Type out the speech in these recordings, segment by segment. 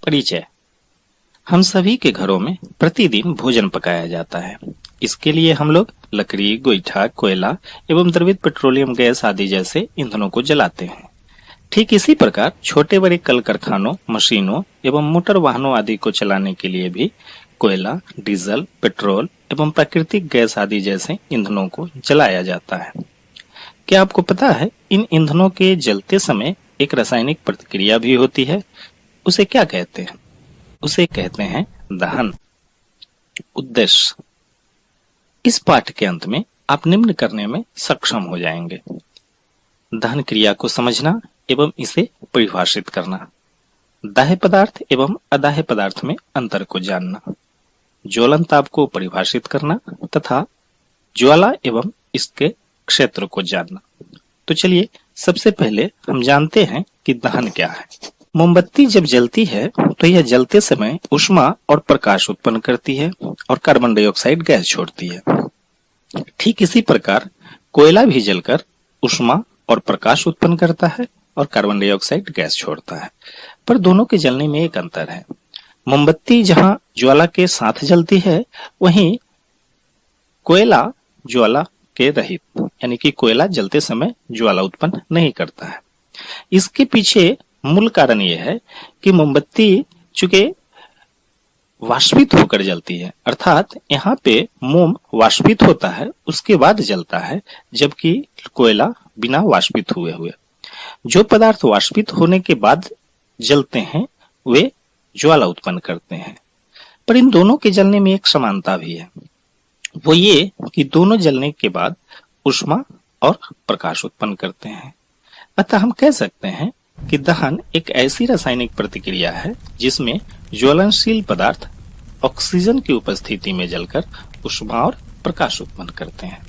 परिचय। हम सभी के घरों में प्रतिदिन भोजन पकाया जाता है। इसके लिए हम लोग लकड़ी, गोईठा, कोयला एवं द्रवित पेट्रोलियम गैस आदि जैसे ईंधनों को जलाते हैं। ठीक इसी प्रकार छोटे बड़े कल कारखानों, मशीनों एवं मोटर वाहनों आदि को चलाने के लिए भी कोयला, डीजल, पेट्रोल एवं प्राकृतिक गैस आदि जैसे ईंधनों को जलाया जाता है। क्या आपको पता है इन ईंधनों के जलते समय एक रासायनिक प्रतिक्रिया भी होती है? उसे क्या कहते हैं? उसे कहते हैं दहन। उद्देश्य। इस पाठ के अंत में आप निम्न करने में सक्षम हो जाएंगे: दहन क्रिया को समझना एवं इसे परिभाषित करना, दाह्य पदार्थ एवं अदाह्य पदार्थ में अंतर को जानना, ज्वलन ताप को परिभाषित करना तथा ज्वाला एवं इसके क्षेत्र को जानना। तो चलिए सबसे पहले हम जानते हैं कि दहन क्या है। मोमबत्ती जब जलती है तो यह जलते समय ऊष्मा और प्रकाश उत्पन्न करती है और कार्बन डाइऑक्साइड गैस छोड़ती है। ठीक इसी प्रकार कोयला भी जलकर ऊष्मा और प्रकाश उत्पन्न करता है और कार्बन डाइऑक्साइड गैस छोड़ता है। पर दोनों के जलने में एक अंतर है। मोमबत्ती जहां ज्वाला के साथ जलती है, वहीं कोयला ज्वाला के रहित, यानी कि कोयला जलते समय ज्वाला उत्पन्न नहीं करता है। इसके पीछे मूल कारण यह है कि मोमबत्ती चूंकि वाष्पित होकर जलती है, अर्थात यहाँ पे मोम वाष्पित होता है उसके बाद जलता है, जबकि कोयला बिना वाष्पित हुए। जो पदार्थ वाष्पित होने के बाद जलते हैं वे ज्वाला उत्पन्न करते हैं। पर इन दोनों के जलने में एक समानता भी है, वो ये कि दोनों जलने के बाद ऊष्मा और प्रकाश उत्पन्न करते हैं। अतः हम कह सकते हैं कि दहन एक ऐसी रासायनिक प्रतिक्रिया है जिसमें ज्वलनशील पदार्थ ऑक्सीजन की उपस्थिति में जलकर ऊष्मा और प्रकाश उत्पन्न करते हैं।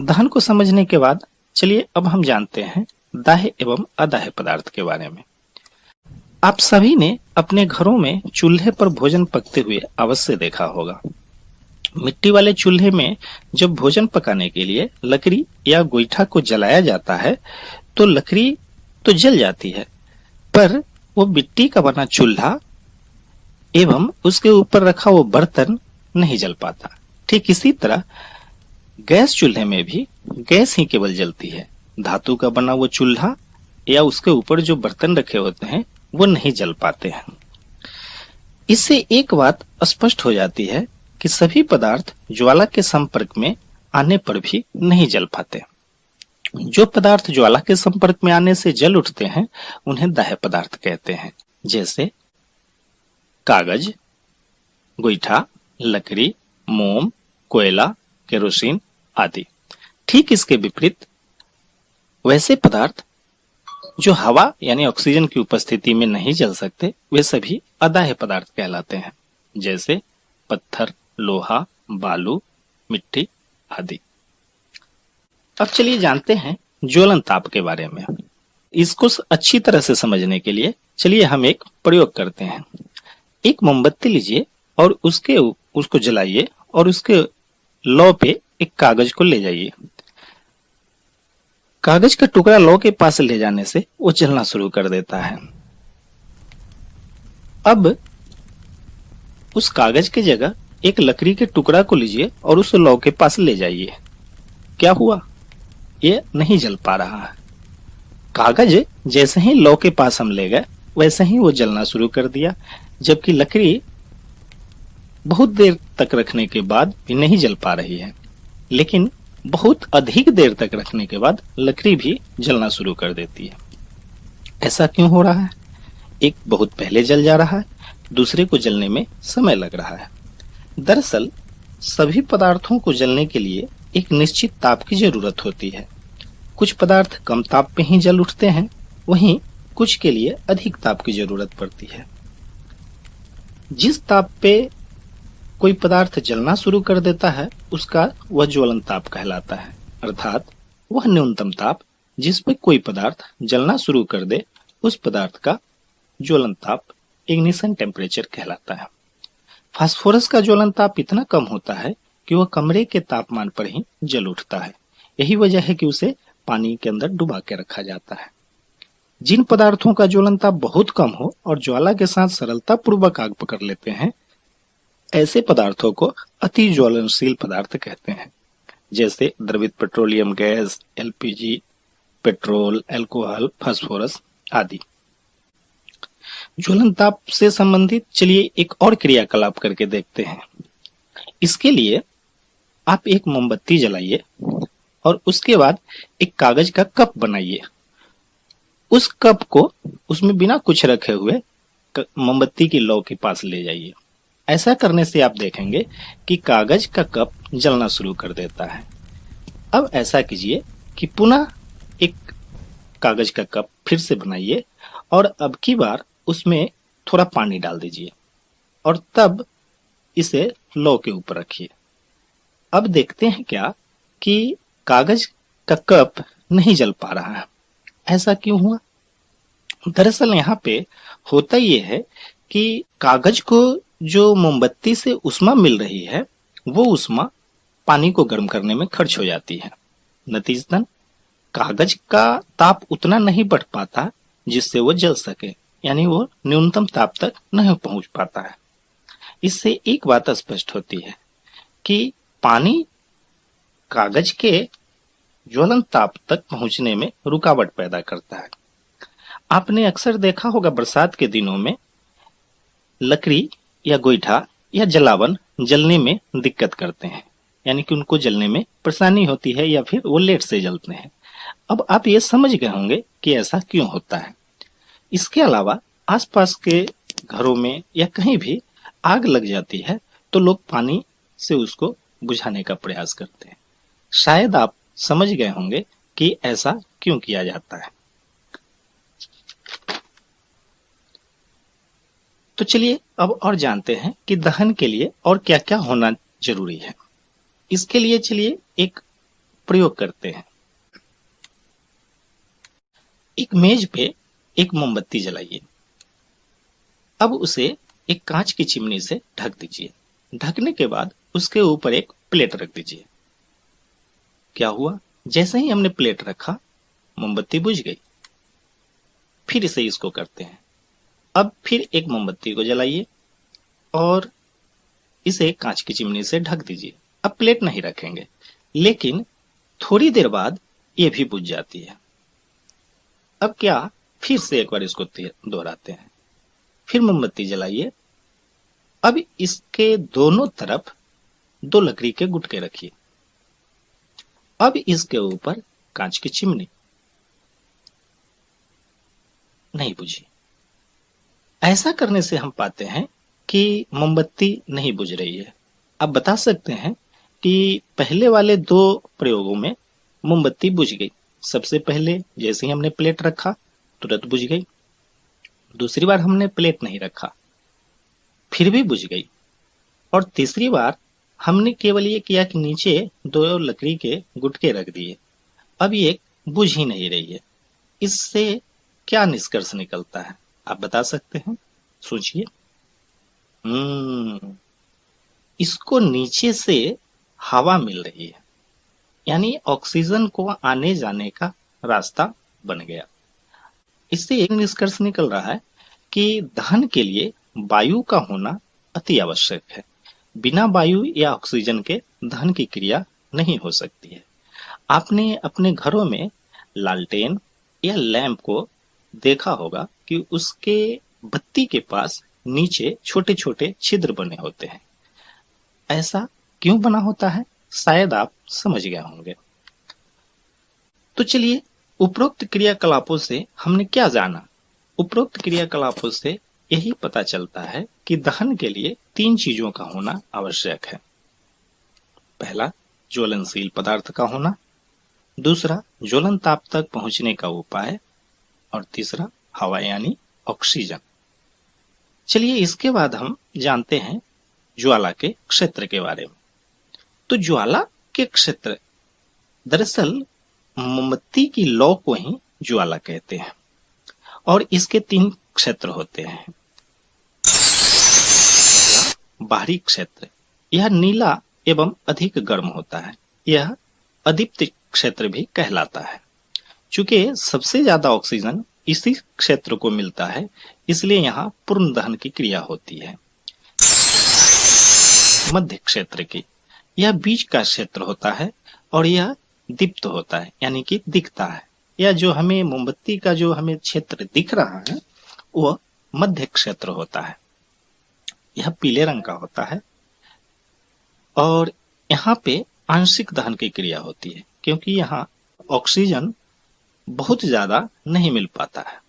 दहन को समझने के बाद चलिए अब हम जानते हैं दाह्य एवं अदाह्य पदार्थ के बारे में। आप सभी ने अपने घरों में चूल्हे पर भोजन पकते हुए अवश्य देखा होगा। मिट्टी वाले चूल्हे में जब भोजन पकाने के लिए लकड़ी या गोईठा को जलाया जाता है तो लकड़ी तो जल जाती है, पर वो मिट्टी का बना चूल्हा एवं उसके ऊपर रखा वो बर्तन नहीं जल पाता। ठीक इसी तरह गैस चूल्हे में भी गैस ही केवल जलती है। धातु का बना वो चूल्हा या उसके ऊपर जो बर्तन रखे होते हैं वो नहीं जल पाते हैं। इससे एक बात स्पष्ट हो जाती है कि सभी पदार्थ ज्वाला के संपर्क में आने पर भी नहीं जल पाते। जो पदार्थ ज्वाला के संपर्क में आने से जल उठते हैं उन्हें दाह्य पदार्थ कहते हैं, जैसे कागज, गोईठा, लकड़ी, मोम, कोयला, केरोसिन आदि। ठीक इसके विपरीत वैसे पदार्थ जो हवा यानी ऑक्सीजन की उपस्थिति में नहीं जल सकते वे सभी अदाह्य पदार्थ कहलाते हैं, जैसे पत्थर, लोहा, बालू, मिट्टी आदि। अब चलिए जानते हैं ज्वलन ताप के बारे में। इसको अच्छी तरह से समझने के लिए चलिए हम एक प्रयोग करते हैं। एक मोमबत्ती लीजिए और उसको जलाइए और उसके लौ पे एक कागज को ले जाइए। कागज का टुकड़ा लौ के पास ले जाने से वो जलना शुरू कर देता है। अब उस कागज की जगह एक लकड़ी के टुकड़ा को लीजिए और उस लौ के पास ले जाइए। क्या हुआ? ये नहीं जल पा रहा है। कागज जैसे ही लौ के पास हम ले गए वैसे ही वो जलना शुरू कर दिया, जबकि लकड़ी बहुत देर तक रखने के बाद भी नहीं जल पा रही है। लेकिन बहुत अधिक देर तक रखने के बाद लकड़ी भी जलना शुरू कर देती है। ऐसा क्यों हो रहा है? एक बहुत पहले जल जा रहा है, दूसरे को जलने में समय लग रहा है। दरअसल सभी पदार्थों को जलने के लिए एक निश्चित ताप की जरूरत होती है। कुछ पदार्थ कम ताप पे ही जल उठते हैं, वहीं कुछ के लिए अधिक ताप की जरूरत पड़ती है। जिस ताप पे कोई पदार्थ जलना शुरू कर देता है उसका वह ज्वलन ताप कहलाता है, अर्थात वह न्यूनतम ताप जिस पे कोई पदार्थ जलना शुरू कर दे उस पदार्थ का ज्वलन ताप इग्निशन टेम्परेचर कहलाता है। फास्फोरस का ज्वलन ताप इतना कम होता है कि वह कमरे के तापमान पर ही जल उठता है। यही वजह है कि उसे पानी के अंदर डुबा के रखा जाता है। जिन पदार्थों का ज्वलन ताप बहुत कम हो और ज्वाला के साथ सरलता पूर्वक आग पकड़ लेते हैं, ऐसे पदार्थों को अति ज्वलनशील पदार्थ कहते हैं, जैसे द्रवित petroleum gas, LPG, petrol, alcohol, phosphorus आदि। ज्वलन ताप से संबंधित चलिए एक और क्रियाकलाप करके देखते हैं। इसके लिए आप एक मोमबत्ती जलाइए और उसके बाद एक कागज का कप बनाइए। उस कप को उसमें बिना कुछ रखे हुए मोमबत्ती की लौ के पास ले जाइए। ऐसा करने से आप देखेंगे कि कागज का कप जलना शुरू कर देता है। अब ऐसा कीजिए कि पुनः एक कागज का कप फिर से बनाइए और अब की बार उसमें थोड़ा पानी डाल दीजिए और तब इसे लौ के ऊपर रखिए। अब देखते हैं क्या कि कागज का कप नहीं जल पा रहा है। ऐसा क्यों हुआ? दरअसल यहाँ पे होता यह है कि कागज को जो मोमबत्ती से ऊष्मा मिल रही है, वो ऊष्मा पानी को गर्म करने में खर्च हो जाती है। नतीजतन कागज का ताप उतना नहीं बढ़ पाता जिससे वो जल सके, यानी वो न्यूनतम ताप तक नहीं पहुंच पाता है। इससे एक बात स्पष्ट होती है कि पानी कागज के ज्वलन ताप तक पहुंचने में रुकावट पैदा करता है। आपने अक्सर देखा होगा बरसात के दिनों में लकड़ी या गोईठा या जलावन जलने में दिक्कत करते हैं, यानी कि उनको जलने में परेशानी होती है या फिर वो लेट से जलते हैं। अब आप ये समझ गए होंगे कि ऐसा क्यों होता है। इसके अलावा आसपास के घरों में या कहीं भी आग लग जाती है तो लोग पानी से उसको बुझाने का प्रयास करते हैं। शायद आप समझ गए होंगे कि ऐसा क्यों किया जाता है। तो चलिए अब और जानते हैं कि दहन के लिए और क्या क्या होना जरूरी है। इसके लिए चलिए एक प्रयोग करते हैं। एक मेज पे एक मोमबत्ती जलाइए। अब उसे एक कांच की चिमनी से ढक दीजिए। ढकने के बाद उसके ऊपर एक प्लेट रख दीजिए। क्या हुआ? जैसे ही हमने प्लेट रखा, मोमबत्ती बुझ गई। फिर इसे इसको करते हैं। अब फिर एक मोमबत्ती को जलाइए और इसे कांच की चिमनी से ढक दीजिए। अब प्लेट नहीं रखेंगे, लेकिन थोड़ी देर बाद ये भी बुझ जाती है। अब क्या? फिर से एक बार इसको दोहराते हैं। फिर मोमबत्ती जलाइए। अब इसके दोनों तरफ 2 लकड़ी के गुटके रखिए। अब इसके ऊपर कांच की चिमनी। नहीं बुझी। ऐसा करने से हम पाते हैं कि मोमबत्ती नहीं बुझ रही है। आप बता सकते हैं कि पहले वाले 2 प्रयोगों में मोमबत्ती बुझ गई। सबसे पहले जैसे ही हमने प्लेट रखा तुरंत बुझ गई। दूसरी बार हमने प्लेट नहीं रखा, फिर भी बुझ गई। और तीसरी बार हमने केवल ये किया कि नीचे 2 लकड़ी के गुटके रख दिए। अब ये बुझ ही नहीं रही है। इससे क्या निष्कर्ष निकलता है? आप बता सकते हैं? सोचिए। इसको नीचे से हवा मिल रही है, यानी ऑक्सीजन को आने जाने का रास्ता बन गया। इससे एक निष्कर्ष निकल रहा है कि दहन के लिए वायु का होना अति आवश्यक है। बिना वायु या ऑक्सीजन के दहन की क्रिया नहीं हो सकती है। आपने अपने घरों में लालटेन या लैंप को देखा होगा कि उसके बत्ती के पास नीचे छोटे छोटे छिद्र बने होते हैं। ऐसा क्यों बना होता है? शायद आप समझ गए होंगे। तो चलिए, उपरोक्त क्रियाकलापों से हमने क्या जाना? उपरोक्त क्रियाकलापों से यही पता चलता है कि दहन के लिए 3 चीजों का होना आवश्यक है। पहला, ज्वलनशील पदार्थ का होना। दूसरा, ज्वलन ताप तक पहुंचने का उपाय। और तीसरा, हवा यानी ऑक्सीजन। चलिए इसके बाद हम जानते हैं ज्वाला के क्षेत्र के बारे में। तो ज्वाला के क्षेत्र, दरअसल मोमबत्ती की लौ को ही ज्वाला कहते हैं और इसके 3 क्षेत्र होते हैं। बाहरी क्षेत्र, यह नीला एवं अधिक गर्म होता है। यह अदीप्त क्षेत्र भी कहलाता है। चूंकि सबसे ज्यादा ऑक्सीजन इसी क्षेत्र को मिलता है, इसलिए यहाँ पूर्ण दहन की क्रिया होती है। मध्य क्षेत्र की, यह बीच का क्षेत्र होता है और यह दीप्त होता है, यानी कि दिखता है। यह जो हमें मोमबत्ती का जो हमें क्षेत्र दिख रहा है वह मध्य क्षेत्र होता है। यह पीले रंग का होता है और यहाँ पे आंशिक दहन की क्रिया होती है, क्योंकि यहाँ ऑक्सीजन बहुत ज्यादा नहीं मिल पाता है।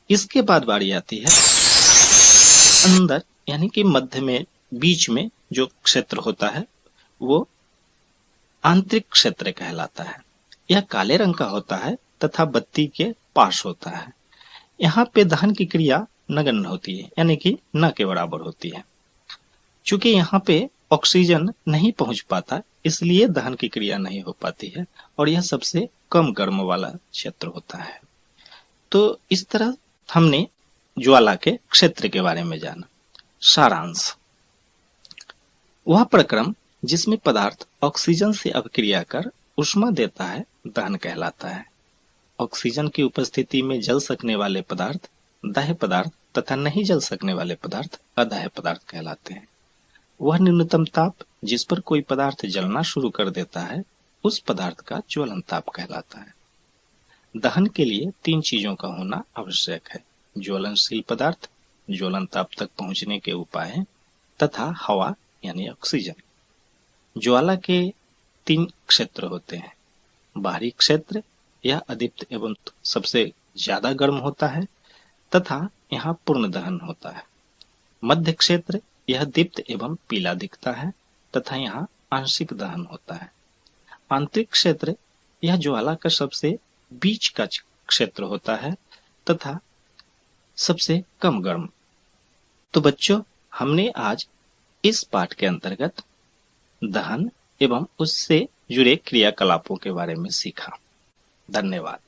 इसके बाद बारी आती है अंदर, यानी कि मध्य में बीच में जो क्षेत्र होता है वो आंतरिक क्षेत्र कहलाता है। यह काले रंग का होता है तथा बत्ती के पास होता है। यहाँ पे दहन की क्रिया नगण्य होती है, यानी कि न के बराबर होती है। चूंकि यहाँ पे ऑक्सीजन नहीं पहुंच पाता, इसलिए दहन की क्रिया नहीं हो पाती है और यह सबसे कम गर्म वाला क्षेत्र होता है। तो इस तरह हमने ज्वाला के क्षेत्र के बारे में जाना। सारांश, वह प्रक्रम जिसमें पदार्थ ऑक्सीजन से अभिक्रिया कर ऊष्मा देता है दहन कहलाता है। ऑक्सीजन की उपस्थिति में जल सकने वाले पदार्थ दाह्य पदार्थ तथा नहीं जल सकने वाले पदार्थ अदाह्य पदार्थ कहलाते हैं। वह न्यूनतम ताप जिस पर कोई पदार्थ जलना शुरू कर देता है उस पदार्थ का ज्वलन ताप कहलाता है। दहन के लिए 3 चीजों का होना आवश्यक है: ज्वलनशील पदार्थ, ज्वलन ताप तक पहुंचने के उपाय तथा हवा यानी ऑक्सीजन। ज्वाला के 3 क्षेत्र होते हैं। बाहरी क्षेत्र, यह अदीप्त एवं सबसे ज्यादा गर्म होता है तथा यहाँ पूर्ण दहन होता है। मध्य क्षेत्र, यह दीप्त एवं पीला दिखता है तथा यहाँ आंशिक दहन होता है। आंतरिक क्षेत्र, यह ज्वाला का सबसे बीच का क्षेत्र होता है तथा सबसे कम गर्म। तो बच्चों, हमने आज इस पाठ के अंतर्गत दहन एवं उससे जुड़े क्रियाकलापों के बारे में सीखा। धन्यवाद।